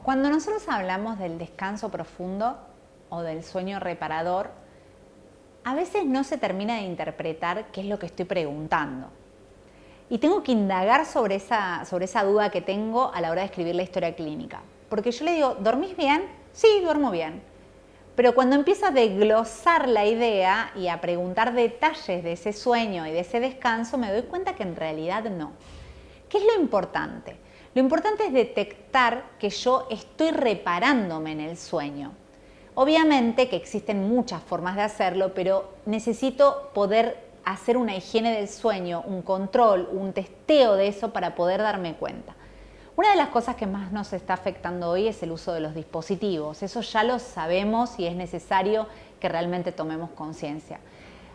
Cuando nosotros hablamos del descanso profundo o del sueño reparador, a veces no se termina de interpretar qué es lo que estoy preguntando. Y tengo que indagar sobre esa duda que tengo a la hora de escribir la historia clínica. Porque yo le digo, ¿dormís bien? Sí, duermo bien. Pero cuando empiezo a desglosar la idea y a preguntar detalles de ese sueño y de ese descanso, me doy cuenta que en realidad no. ¿Qué es lo importante? Lo importante es detectar que yo estoy reparándome en el sueño. Obviamente que existen muchas formas de hacerlo, pero necesito poder hacer una higiene del sueño, un control, un testeo de eso para poder darme cuenta. Una de las cosas que más nos está afectando hoy es el uso de los dispositivos. Eso ya lo sabemos y es necesario que realmente tomemos conciencia.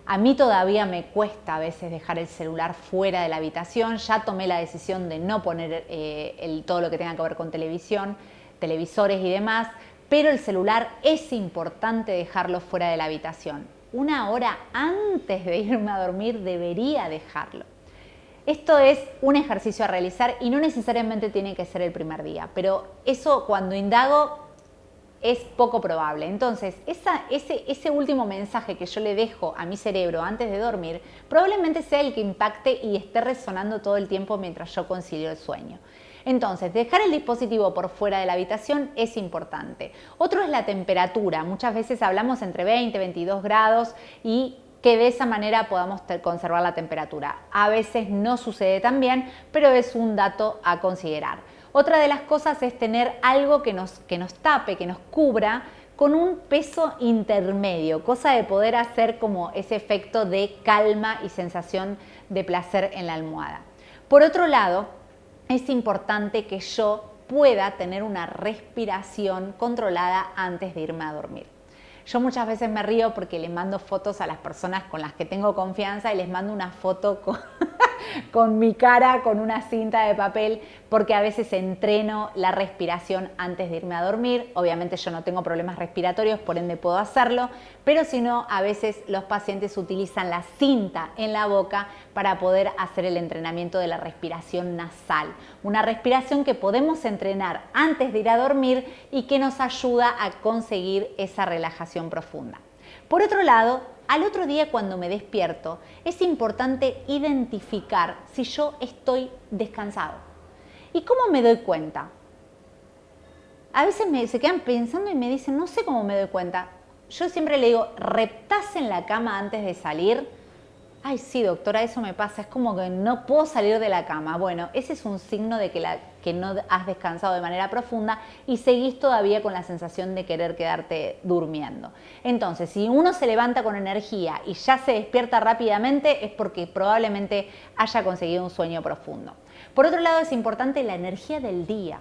A mí todavía me cuesta a veces dejar el celular fuera de la habitación. Ya tomé la decisión de no poner todo lo que tenga que ver con televisión, televisores y demás, pero el celular es importante dejarlo fuera de la habitación. Una hora antes de irme a dormir debería dejarlo. Esto es un ejercicio a realizar y no necesariamente tiene que ser el primer día, pero eso cuando indago es poco probable. Entonces, ese último mensaje que yo le dejo a mi cerebro antes de dormir probablemente sea el que impacte y esté resonando todo el tiempo mientras yo concilio el sueño. Entonces, dejar el dispositivo por fuera de la habitación es importante. Otro es la temperatura. Muchas veces hablamos entre 20 y 22 grados y que de esa manera podamos conservar la temperatura. A veces no sucede tan bien, pero es un dato a considerar. Otra de las cosas es tener algo que nos tape, que nos cubra con un peso intermedio, cosa de poder hacer como ese efecto de calma y sensación de placer en la almohada. Por otro lado, es importante que yo pueda tener una respiración controlada antes de irme a dormir. Yo muchas veces me río porque les mando fotos a las personas con las que tengo confianza y les mando una foto con mi cara, con una cinta de papel, porque a veces entreno la respiración antes de irme a dormir. Obviamente yo no tengo problemas respiratorios, por ende puedo hacerlo, pero si no, a veces los pacientes utilizan la cinta en la boca para poder hacer el entrenamiento de la respiración nasal. Una respiración que podemos entrenar antes de ir a dormir y que nos ayuda a conseguir esa relajación profunda. Por otro lado, al otro día cuando me despierto, es importante identificar si yo estoy descansado. ¿Y cómo me doy cuenta? A veces se quedan pensando y me dicen, no sé cómo me doy cuenta. Yo siempre le digo, ¿reptás en la cama antes de salir? Ay, sí, doctora, eso me pasa, es como que no puedo salir de la cama. Bueno, ese es un signo de que no has descansado de manera profunda y seguís todavía con la sensación de querer quedarte durmiendo. Entonces, si uno se levanta con energía y ya se despierta rápidamente, es porque probablemente haya conseguido un sueño profundo. Por otro lado, es importante la energía del día.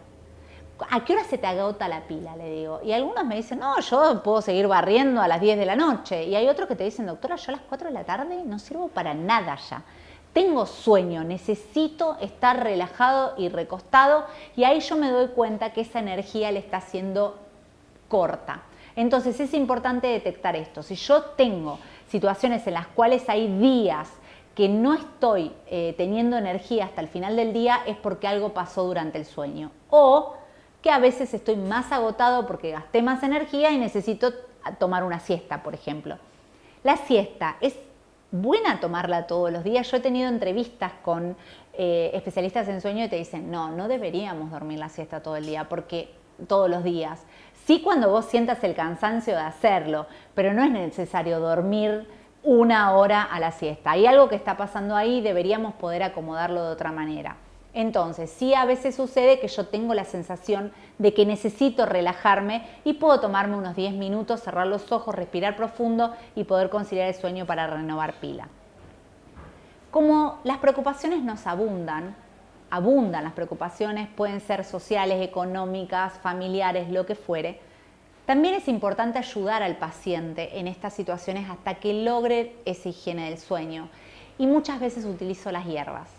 ¿A qué hora se te agota la pila? Le digo. Y algunos me dicen, no, yo puedo seguir barriendo a las 10 de la noche. Y hay otros que te dicen, doctora, yo a las 4 de la tarde no sirvo para nada ya. Tengo sueño, necesito estar relajado y recostado. Y ahí yo me doy cuenta que esa energía le está haciendo corta. Entonces es importante detectar esto. Si yo tengo situaciones en las cuales hay días que no estoy teniendo energía hasta el final del día, es porque algo pasó durante el sueño. O que a veces estoy más agotado porque gasté más energía y necesito tomar una siesta, por ejemplo. La siesta es buena tomarla todos los días. Yo he tenido entrevistas con especialistas en sueño y te dicen, no deberíamos dormir la siesta todo el día, porque todos los días. Sí, cuando vos sientas el cansancio de hacerlo, pero no es necesario dormir 1 hora a la siesta. Hay algo que está pasando ahí, deberíamos poder acomodarlo de otra manera. Entonces, sí, a veces sucede que yo tengo la sensación de que necesito relajarme y puedo tomarme unos 10 minutos, cerrar los ojos, respirar profundo y poder conciliar el sueño para renovar pila. Como las preocupaciones nos abundan las preocupaciones, pueden ser sociales, económicas, familiares, lo que fuere, también es importante ayudar al paciente en estas situaciones hasta que logre esa higiene del sueño. Y muchas veces utilizo las hierbas.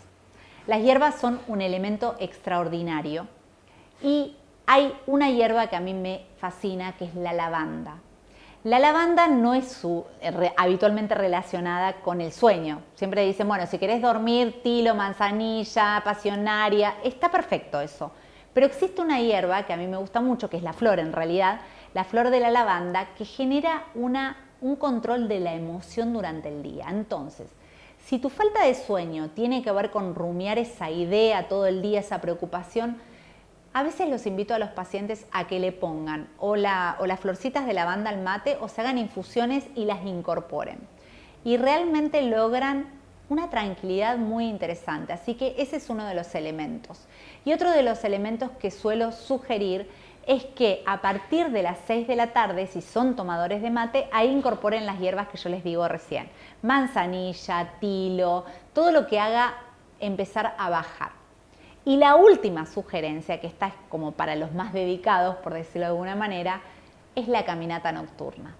Las hierbas son un elemento extraordinario y hay una hierba que a mí me fascina, que es la lavanda. La lavanda no es habitualmente relacionada con el sueño. Siempre dicen, bueno, si querés dormir, tilo, manzanilla, pasionaria, está perfecto eso. Pero existe una hierba que a mí me gusta mucho, que es la flor en realidad, la flor de la lavanda, que genera un control de la emoción durante el día. Entonces, si tu falta de sueño tiene que ver con rumiar esa idea todo el día, esa preocupación, a veces los invito a los pacientes a que le pongan o las florcitas de lavanda al mate o se hagan infusiones y las incorporen. Y realmente logran una tranquilidad muy interesante. Así que ese es uno de los elementos. Y otro de los elementos que suelo sugerir es que a partir de las 6 de la tarde, si son tomadores de mate, ahí incorporen las hierbas que yo les digo recién. Manzanilla, tilo, todo lo que haga empezar a bajar. Y la última sugerencia, que está como para los más dedicados, por decirlo de alguna manera, es la caminata nocturna.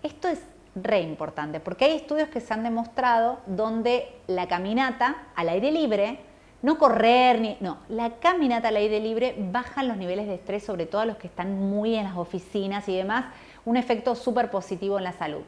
Esto es re importante porque hay estudios que se han demostrado donde la caminata al aire libre, no correr, la caminata al aire libre baja los niveles de estrés, sobre todo a los que están muy en las oficinas y demás, un efecto súper positivo en la salud.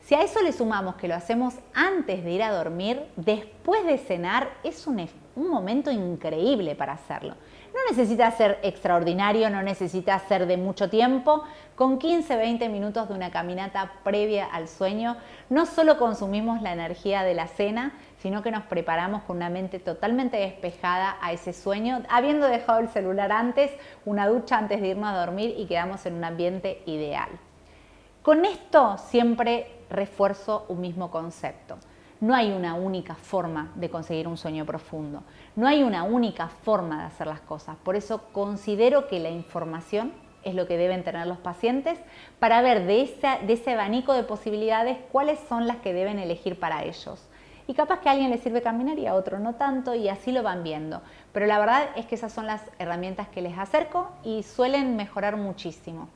Si a eso le sumamos que lo hacemos antes de ir a dormir, después de cenar, es un momento increíble para hacerlo. No necesita ser extraordinario, no necesita ser de mucho tiempo. Con 15-20 minutos de una caminata previa al sueño, no solo consumimos la energía de la cena, sino que nos preparamos con una mente totalmente despejada a ese sueño, habiendo dejado el celular antes, una ducha antes de irnos a dormir y quedamos en un ambiente ideal. Con esto siempre refuerzo un mismo concepto. No hay una única forma de conseguir un sueño profundo. No hay una única forma de hacer las cosas. Por eso considero que la información es lo que deben tener los pacientes para ver de ese abanico de posibilidades cuáles son las que deben elegir para ellos. Y capaz que a alguien le sirve caminar y a otro no tanto, y así lo van viendo. Pero la verdad es que esas son las herramientas que les acerco y suelen mejorar muchísimo.